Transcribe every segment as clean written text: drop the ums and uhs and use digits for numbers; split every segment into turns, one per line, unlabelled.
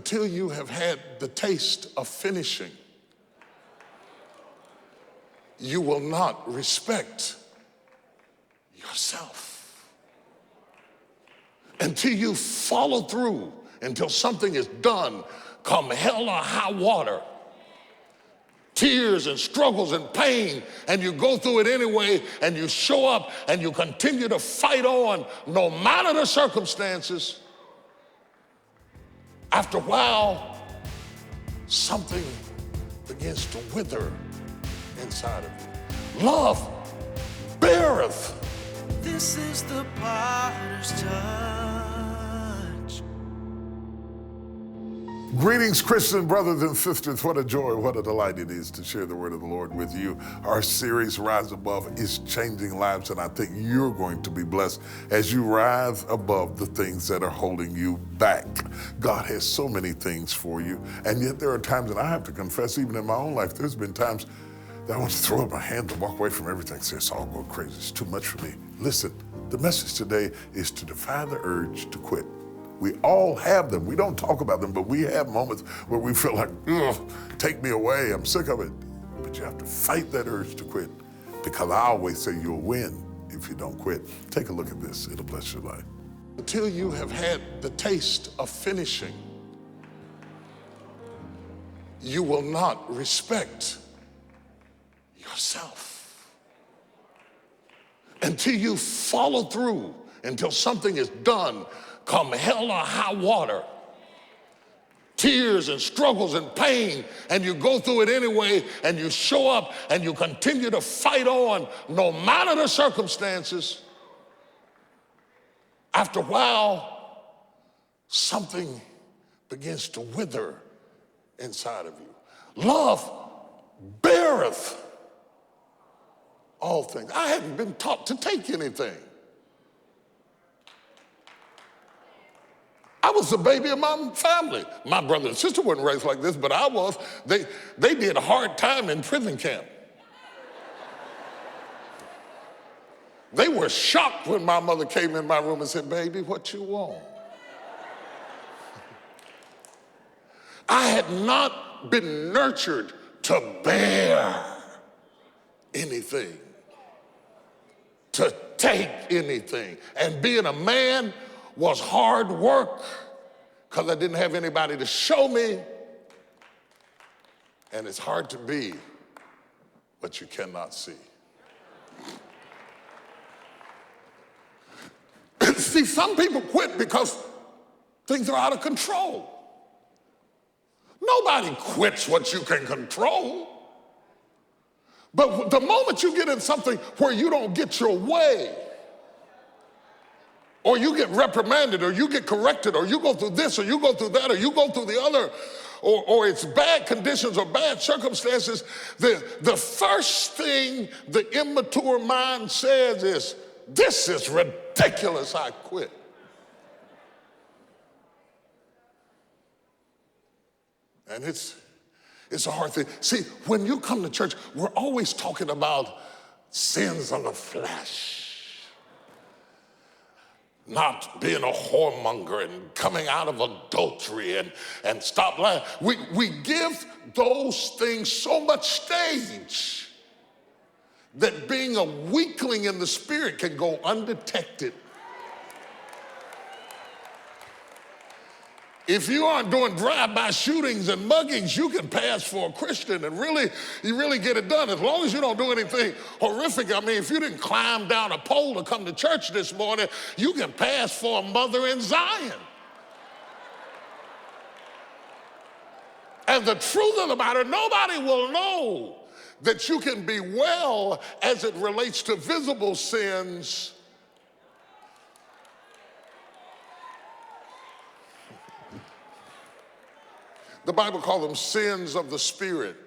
until you have had the taste of finishing, you will not respect yourself. Until you follow through, until something is done, come hell or high water, tears and struggles and pain, and you go through it anyway, and you show up and you continue to fight on no matter the circumstances. After a while, something begins to wither inside of you. Love beareth.
This is the potter's touch.
Greetings, Christian brothers and sisters. What a joy, what a delight it is to share the word of the Lord with you. Our series, Rise Above, is changing lives, and I think you're going to be blessed as you rise above the things that are holding you back. God has so many things for you, and yet there are times, and I have to confess, even in my own life, there's been times that I want to throw up my hand and walk away from everything. Say, it's all going crazy. It's too much for me. Listen, the message today is to defy the urge to quit. We all have them. We don't talk about them, but we have moments where we feel like, ugh, take me away. I'm sick of it. But you have to fight that urge to quit, because I always say you'll win if you don't quit. Take a look at this. It'll bless your life.
Until you have had the taste of finishing, you will not respect yourself. Until you follow through, until something is done, come hell or high water, tears and struggles and pain, and you go through it anyway, and you show up and you continue to fight on no matter the circumstances. After a while, something begins to wither inside of you. Love beareth all things. I hadn't been taught to take anything. I was the baby of my family. My brother and sister weren't raised like this, but I was. They did a hard time in prison camp. They were shocked when my mother came in my room and said, baby, what you want? I had not been nurtured to bear anything, to take anything. And being a man was hard work, because I didn't have anybody to show me. And it's hard to be what you cannot see. See, some people quit because things are out of control. Nobody quits what you can control. But the moment you get in something where you don't get your way, or you get reprimanded, or you get corrected, or you go through this, or you go through that, or you go through the other, or it's bad conditions or bad circumstances, the first thing the immature mind says is, this is ridiculous, I quit. And it's a hard thing. See, when you come to church, we're always talking about sins of the flesh. Not being a whoremonger and coming out of adultery and stop lying. We give those things so much stage that being a weakling in the spirit can go undetected. If you aren't doing drive-by shootings and muggings, you can pass for a Christian and you really get it done. As long as you don't do anything horrific. I mean, if you didn't climb down a pole to come to church this morning, you can pass for a mother in Zion. And the truth of the matter, nobody will know that you can be well as it relates to visible sins. The Bible calls them sins of the spirit.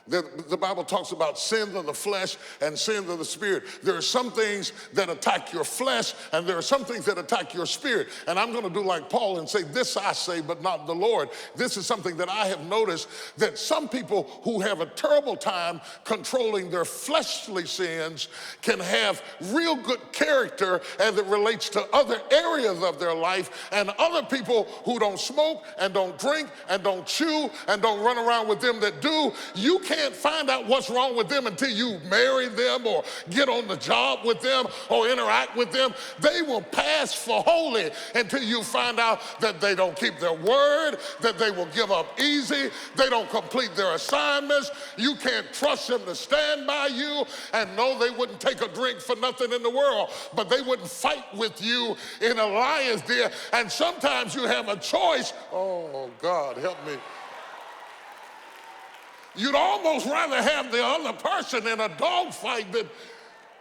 The Bible talks about sins of the flesh and sins of the spirit. There are some things that attack your flesh, and there are some things that attack your spirit. And I'm going to do like Paul and say, this I say, but not the Lord. This is something that I have noticed, that some people who have a terrible time controlling their fleshly sins can have real good character as it relates to other areas of their life, and other people who don't smoke and don't drink and don't chew and don't run around with them that do, you can't find out what's wrong with them until you marry them or get on the job with them or interact with them. They will pass for holy until you find out that they don't keep their word, that they will give up easy, they don't complete their assignments. You can't trust them to stand by you. And no, they wouldn't take a drink for nothing in the world, but they wouldn't fight with you in a lion's den. And sometimes you have a choice. Oh, God, help me. You'd almost rather have the other person in a dogfight than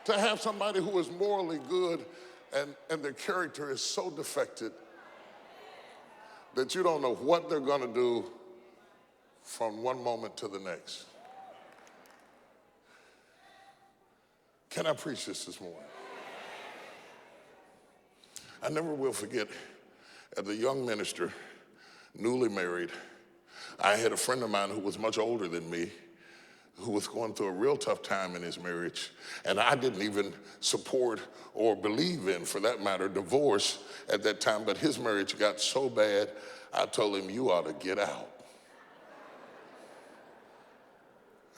to have somebody who is morally good and their character is so defected that you don't know what they're going to do from one moment to the next. Can I preach this morning? I never will forget, as a young minister, newly married, I had a friend of mine who was much older than me, who was going through a real tough time in his marriage. And I didn't even support or believe in, for that matter, divorce at that time. But his marriage got so bad, I told him, you ought to get out.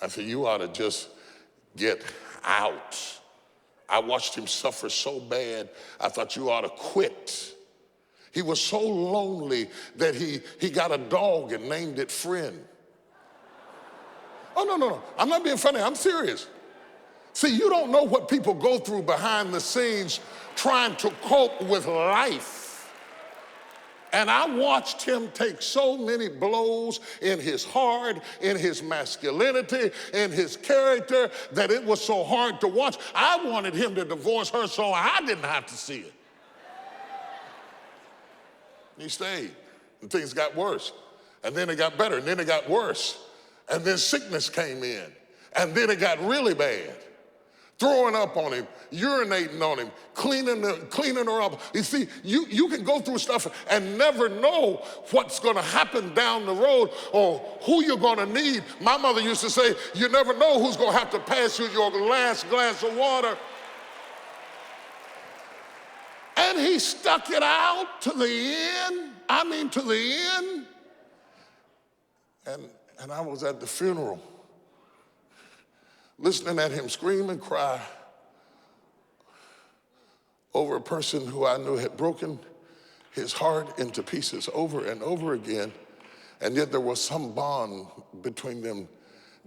I said, you ought to just get out. I watched him suffer so bad, I thought you ought to quit. He was so lonely that he got a dog and named it Friend. Oh, no. I'm not being funny. I'm serious. See, you don't know what people go through behind the scenes trying to cope with life. And I watched him take so many blows in his heart, in his masculinity, in his character, that it was so hard to watch. I wanted him to divorce her so I didn't have to see it. He stayed, and things got worse. And then it got better, and then it got worse. And then sickness came in, and then it got really bad. Throwing up on him, urinating on him, cleaning her up. You see, you can go through stuff and never know what's going to happen down the road or who you're going to need. My mother used to say, you never know who's going to have to pass you your last glass of water. And he stuck it out to the end. I mean, to the end. And I was at the funeral, listening at him scream and cry over a person who I knew had broken his heart into pieces over and over again. And yet there was some bond between them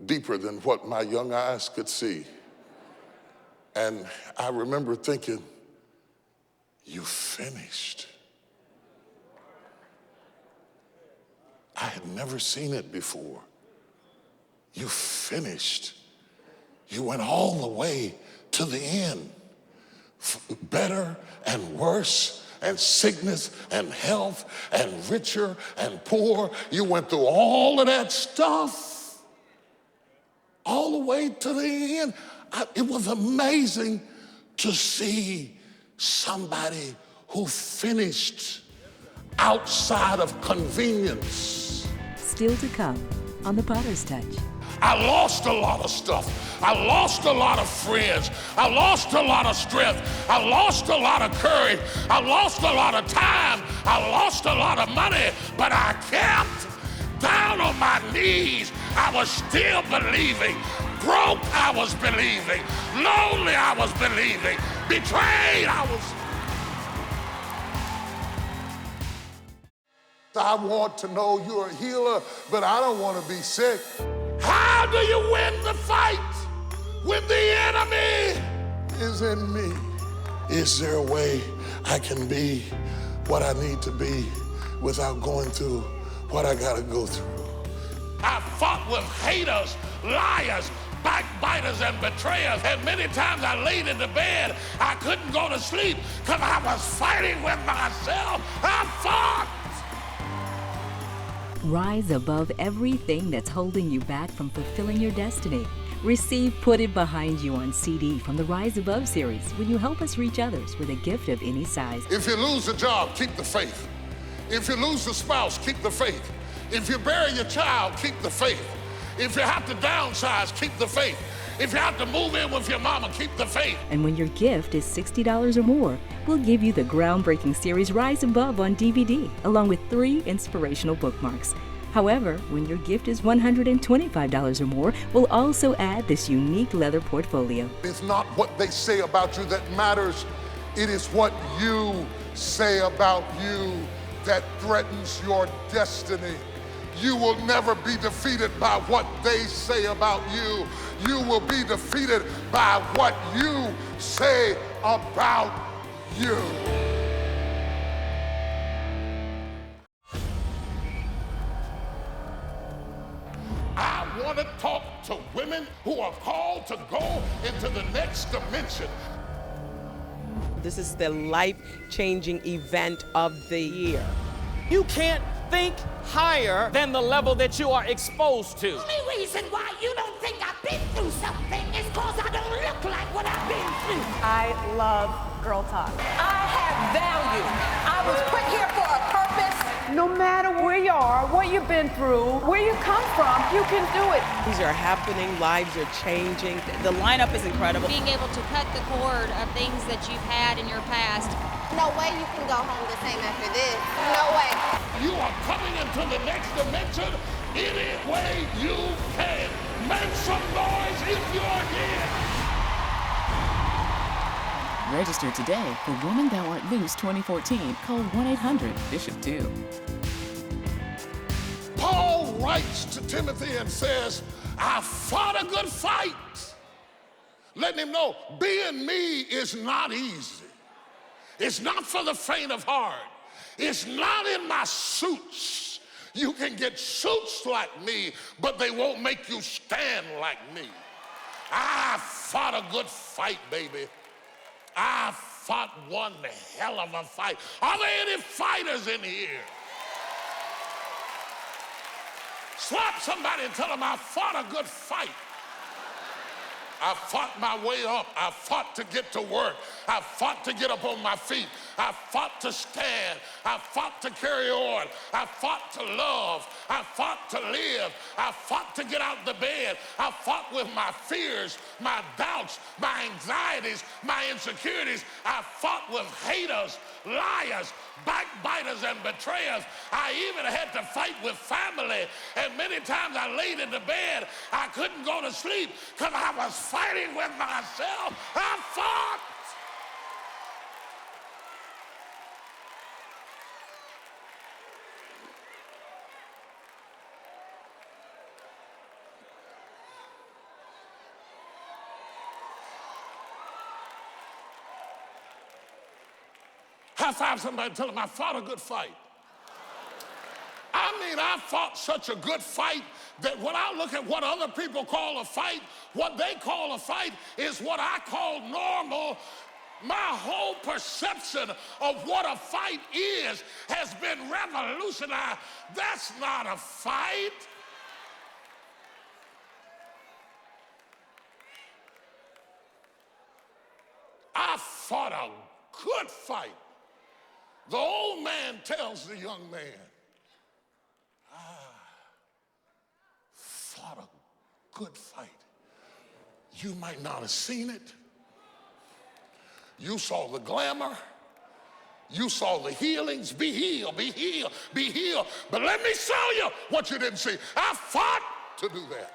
deeper than what my young eyes could see. And I remember thinking, you finished. I had never seen it before. You finished. You went all the way to the end. Better and worse, and sickness and health, and richer and poor. You went through all of that stuff, all the way to the end. It was amazing to see somebody who finished outside of convenience.
Still to come on The Potter's Touch.
I lost a lot of stuff. I lost a lot of friends. I lost a lot of strength. I lost a lot of courage. I lost a lot of time. I lost a lot of money, but I kept down on my knees. I was still believing. Broke, I was believing. Lonely, I was believing. Betrayed, I want to know you're a healer, but I don't want to be sick. How do you win the fight when the enemy is in me? Is there a way I can be what I need to be without going through what I got to go through? I fought with haters, liars, backbiters, and betrayers. And many times I laid in the bed, I couldn't go to sleep because I was fighting with myself. I fought.
Rise above everything that's holding you back from fulfilling your destiny. Receive Put It Behind You on CD from the Rise Above series when you help us reach others with a gift of any size.
If you lose a job, keep the faith. If you lose a spouse, keep the faith. If you bury your child, keep the faith. If you have to downsize, keep the faith. If you have to move in with your mama, keep the faith.
And when your gift is $60 or more, we'll give you the groundbreaking series Rise Above on DVD, along with 3 inspirational bookmarks. However, when your gift is $125 or more, we'll also add this unique leather portfolio.
It's not what they say about you that matters. It is what you say about you that threatens your destiny. You will never be defeated by what they say about you. You will be defeated by what you say about you. I want to talk to women who are called to go into the next dimension.
This is the life-changing event of the year.
You can't think higher than the level that you are exposed to.
The only reason why you don't think I've been through something is because I don't look like what I've been through.
I love Girl Talk.
I have value. I was put here for a purpose.
No matter where you are, what you've been through, where you come from, you can do it.
These are happening, lives are changing.
The lineup is incredible.
Being able to cut the cord of things that you've had in your past.
No way you can go home the same after this. No way.
You are coming into the next dimension any way you can. Make some noise if you're here.
Register today for Woman Thou Art Loose 2014. Call 1-800-BISHOP-2.
Paul writes to Timothy and says, I fought a good fight. Letting him know, being me is not easy. It's not for the faint of heart. It's not in my suits. You can get suits like me, but they won't make you stand like me. I fought a good fight, baby. I fought one hell of a fight. Are there any fighters in here? Slap somebody and tell them I fought a good fight. I fought my way up. I fought to get to work. I fought to get up on my feet. I fought to stand. I fought to carry on. I fought to love. I fought to live. I fought to get out the bed. I fought with my fears, my doubts, my anxieties, my insecurities. I fought with haters, liars, backbiters, and betrayers. I even had to fight with family. And many times I laid in the bed, I couldn't go to sleep because I was fighting with myself. I fought. High five somebody and tell them I fought a good fight. I mean, I fought such a good fight that when I look at what other people call a fight, what they call a fight is what I call normal. My whole perception of what a fight is has been revolutionized. That's not a fight. I fought a good fight. The old man tells the young man, I fought a good fight. You might not have seen it. You saw the glamour. You saw the healings. Be healed, be healed, be healed. But let me show you what you didn't see. I fought to do that.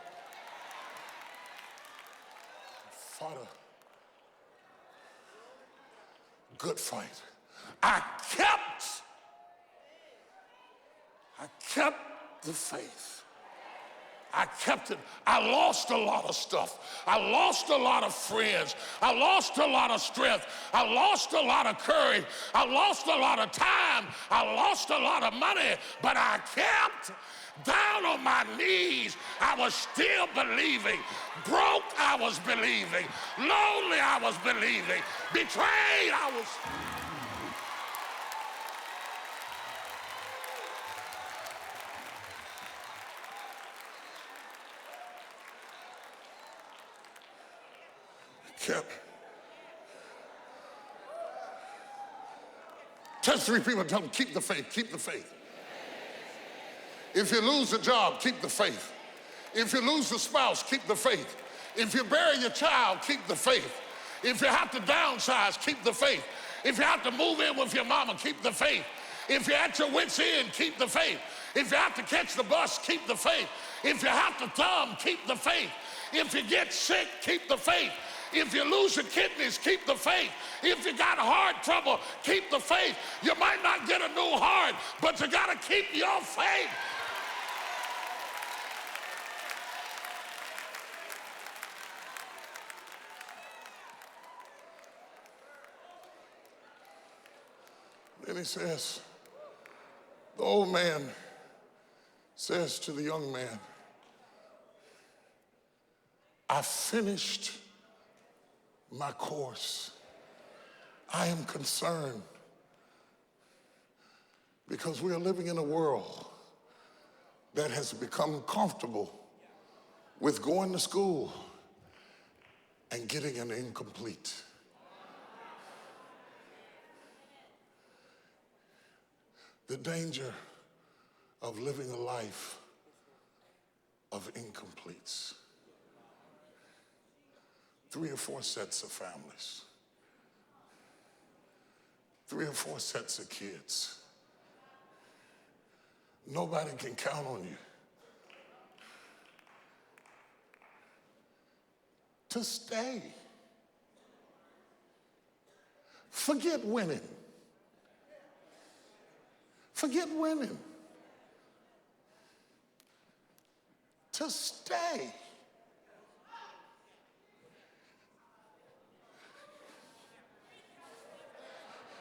I fought a good fight. I kept the faith. I kept it. I lost a lot of stuff. I lost a lot of friends. I lost a lot of strength. I lost a lot of courage. I lost a lot of time. I lost a lot of money, but I kept down on my knees. I was still believing. Broke, I was believing. Lonely, I was believing. Betrayed, I was. kept. Touch 3 people and tell them, keep the faith, keep the faith. If you lose a job, keep the faith. If you lose the spouse, keep the faith. If you bury your child, keep the faith. If you have to downsize, keep the faith. If you have to move in with your mama, keep the faith. If you're at your wit's end, keep the faith. If you have to catch the bus, keep the faith. If you have to thumb, keep the faith. If you get sick, keep the faith. If you lose your kidneys, keep the faith. If you got heart trouble, keep the faith. You might not get a new heart, but you got to keep your faith. Then he says, the old man says to the young man, I finished my course. I am concerned because we are living in a world that has become comfortable with going to school and getting an incomplete. The danger of living a life of incompletes. 3 or 4 sets of families. 3 or 4 sets of kids. Nobody can count on you to stay. Forget winning. Forget winning. To stay.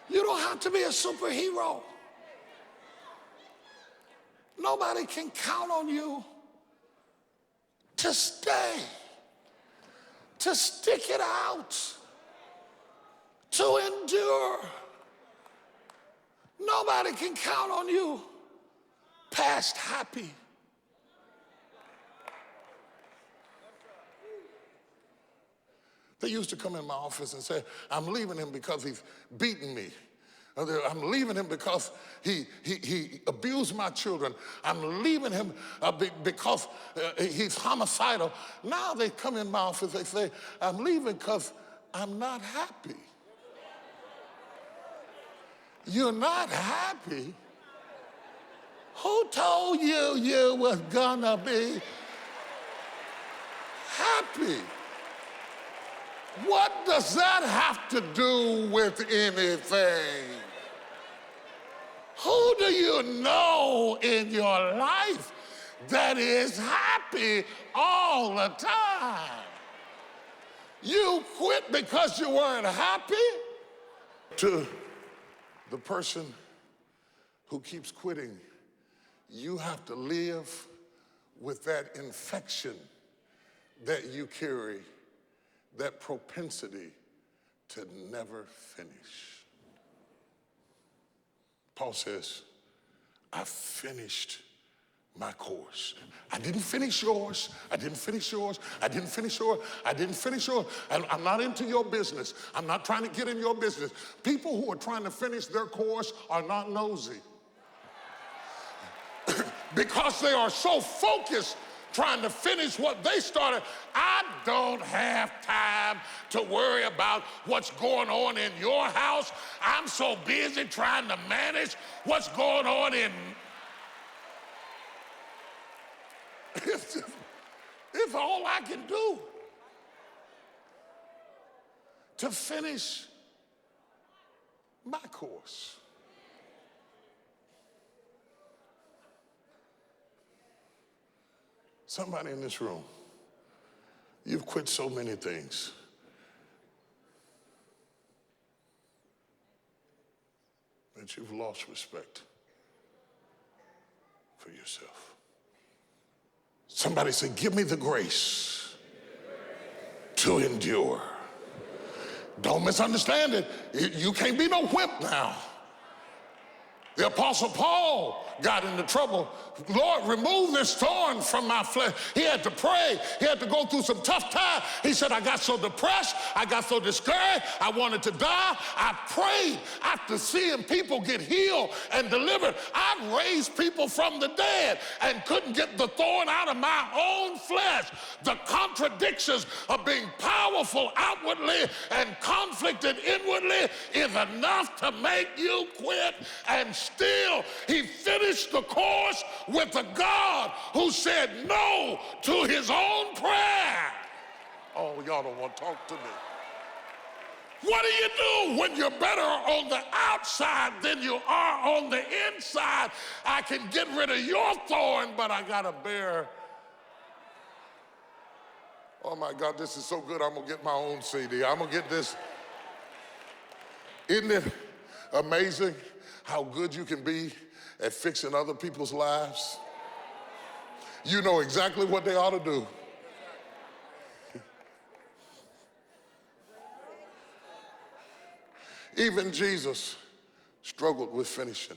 You don't have to be a superhero. Nobody can count on you to stay, to stick it out, to endure. Nobody can count on you past happy. They used to come in my office and say, I'm leaving him because he's beaten me. I'm leaving him because he abused my children. I'm leaving him because he's homicidal. Now they come in my office, they say, I'm leaving because I'm not happy. You're not happy? Who told you you was gonna be happy? What does that have to do with anything? Who do you know in your life that is happy all the time? You quit because you weren't happy? To the person who keeps quitting, you have to live with that infection that you carry, that propensity to never finish. Paul says, I finished my course. I didn't finish yours. I didn't finish yours. I didn't finish yours. I didn't finish yours. I'm not into your business. I'm not trying to get in your business. People who are trying to finish their course are not nosy. Because they are so focused trying to finish what they started. I don't have time to worry about what's going on in your house. I'm so busy trying to manage what's going on in... It's all I can do to finish my course. Somebody in this room, you've quit so many things. That you've lost respect for yourself. Somebody say, give me the grace to endure. Don't misunderstand it. You can't be no wimp now. The Apostle Paul got into trouble. Lord, remove this thorn from my flesh. He had to pray. He had to go through some tough time. He said, I got so depressed. I got so discouraged. I wanted to die. I prayed after seeing people get healed and delivered. I raised people from the dead and couldn't get the thorn out of my own flesh. The contradictions of being powerful outwardly and conflicted inwardly is enough to make you quit. And still, he finished the course with a God who said no to his own prayer. Oh, y'all don't want to talk to me. What do you do when you're better on the outside than you are on the inside? I can get rid of your thorn, but I got to bear. Oh my God, this is so good. I'm going to get my own CD. I'm going to get this. Isn't it amazing how good you can be at fixing other people's lives? You know exactly what they ought to do. Even Jesus struggled with finishing.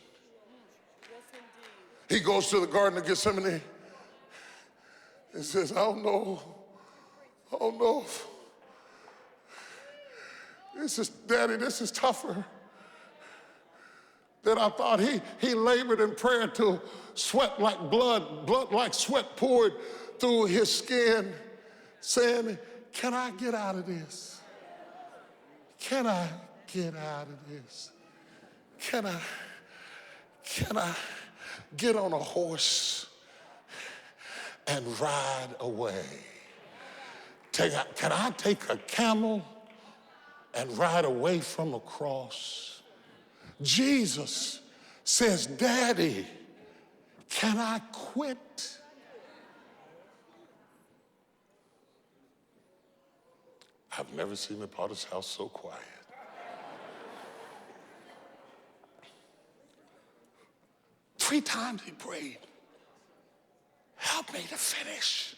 He goes to the Garden of Gethsemane and says, oh no. Daddy, this is tougher than I thought. He labored in prayer till sweat like blood like sweat poured through his skin, saying, can I get out of this? Can I get out of this? Can I get on a horse and ride away? Can I take a camel and ride away from a cross? Jesus says, Daddy, can I quit? I've never seen the Potter's house so quiet. Three times he prayed, help me to finish.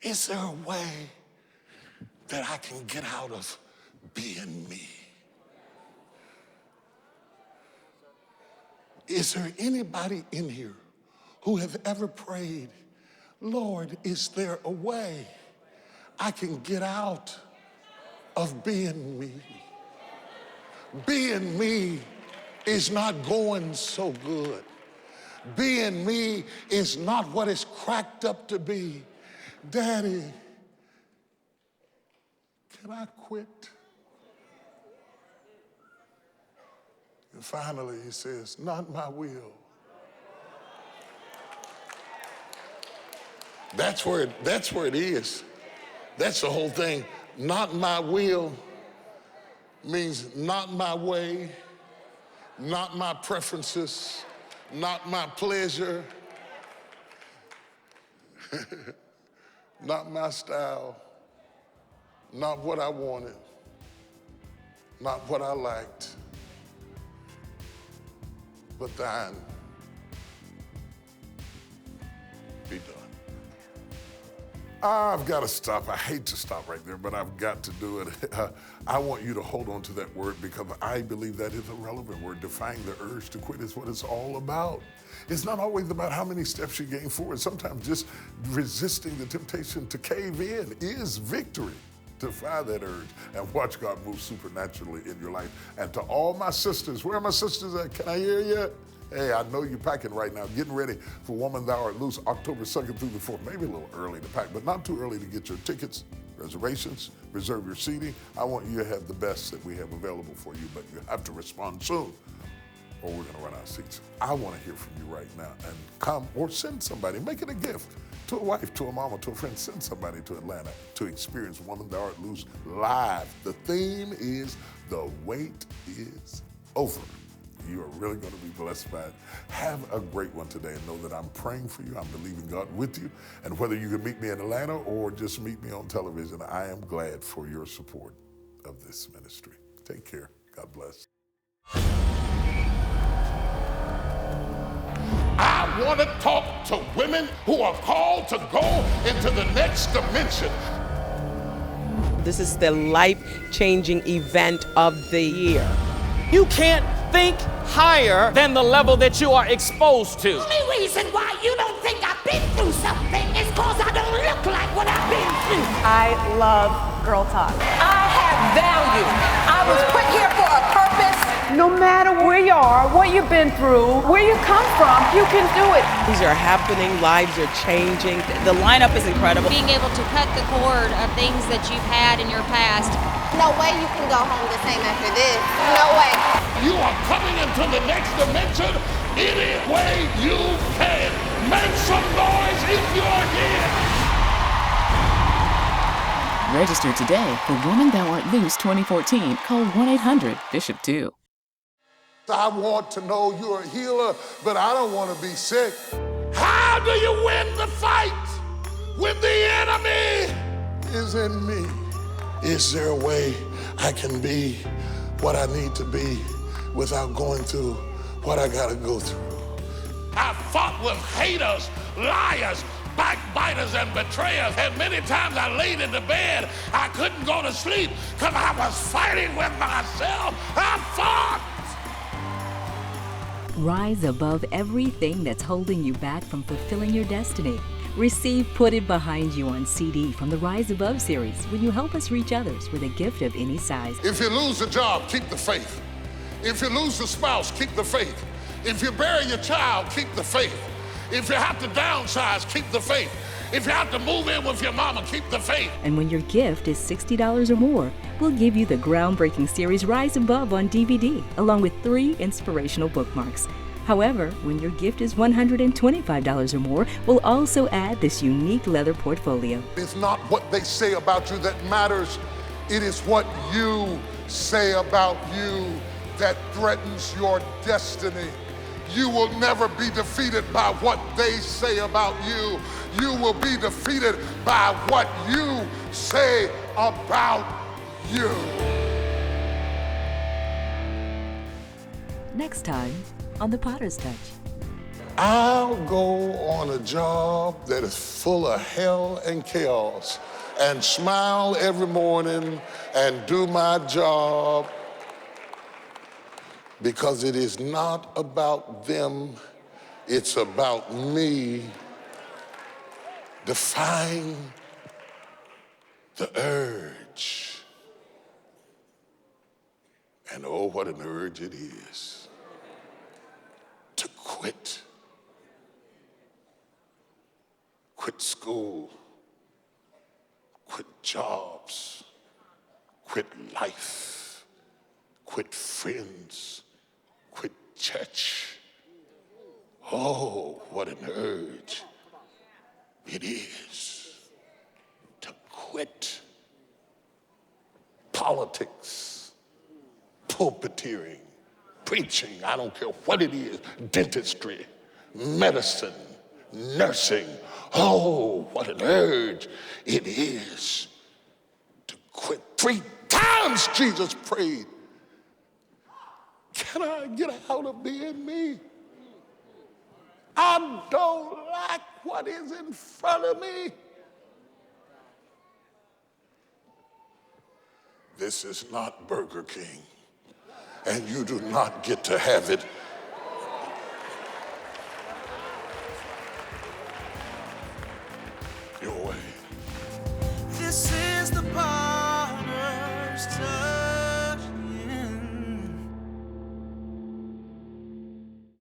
Is there a way that I can get out of being me? Is there anybody in here who have ever prayed, Lord, is there a way I can get out of being me? Being me is not going so good. Being me is not what it's cracked up to be. Daddy, can I quit? And finally he says, not my will. That's where it is. That's the whole thing. Not my will means not my way, not my preferences, not my pleasure, not my style, not what I wanted, not what I liked, but thine be done.
I've got to stop. I hate to stop right there, but I've got to do it. I want you to hold on to that word because I believe that is a relevant word. Defying the urge to quit is what it's all about. It's not always about how many steps you gain forward. Sometimes just resisting the temptation to cave in is victory. Defy that urge and watch God move supernaturally in your life. And to all my sisters, where are my sisters at? Can I hear you? Hey, I know you're packing right now, getting ready for Woman Thou Art Loose, October 2nd through the 4th. Maybe a little early to pack, but not too early to get your tickets, reservations, reserve your seating. I want you to have the best that we have available for you, but you have to respond soon or we're gonna run out of seats. I wanna hear from you right now and come or send somebody, make it a gift to a wife, to a mama, to a friend, send somebody to Atlanta to experience Woman Thou Art Loose live. The theme is The Wait is Over. You are really going to be blessed by it. Have a great one today and know that I'm praying for you. I'm believing God with you. And whether you can meet me in Atlanta or just meet me on television, I am glad for your support of this ministry. Take care. God bless.
I want to talk to women who are called to go into the next dimension.
This is the life-changing event of the year.
You can't think higher than the level that you are exposed to.
The only reason why you don't think I've been through something is because I don't look like what I've been through.
I love Girl Talk. I have value. I was put here for a purpose. No matter where you are, what you've been through, where you come from, you can do it.
Things are happening, lives are changing. The lineup is incredible.
Being able to cut the cord of things that you've had in your past.
No way you can go home the same after this. No way.
You are coming into the next dimension any way you can. Make some noise if you're here.
Register today for Woman Thou Art Loose 2014. Call 1-800-BISHOP-2.
I want to know you're a healer, but I don't want to be sick.
How do you win the fight when the enemy is in me? Is there a way I can be what I need to be without going through what I gotta go through? I fought with haters, liars, backbiters, and betrayers. And many times I laid in the bed, I couldn't go to sleep because I was fighting with myself. I fought.
Rise above everything that's holding you back from fulfilling your destiny. Receive Put It Behind You on CD from the Rise Above series when you help us reach others with a gift of any size.
If you lose a job, keep the faith. If you lose a spouse, keep the faith. If you bury your child, keep the faith. If you have to downsize, keep the faith. If you have to move in with your mama, keep the faith.
And when your gift is $60 or more, we'll give you the groundbreaking series Rise Above on DVD, along with 3 inspirational bookmarks. However, when your gift is $125 or more, we'll also add this unique leather portfolio.
It's not what they say about you that matters. It is what you say about you that threatens your destiny. You will never be defeated by what they say about you. You will be defeated by what you say about you.
Next time on The Potter's Touch.
I'll go on a job that is full of hell and chaos and smile every morning and do my job because it is not about them, it's about me. Defying the urge. And oh, what an urge it is to quit. Quit school, quit jobs, quit life, quit friends, quit church. Oh, what an urge it is to quit politics, pulpiteering, preaching, I don't care what it is, dentistry, medicine, nursing. Oh, what an urge it is to quit. 3 times Jesus prayed, can I get out of being me? I don't like what is in front of me. This is not Burger King, and you do not get to have it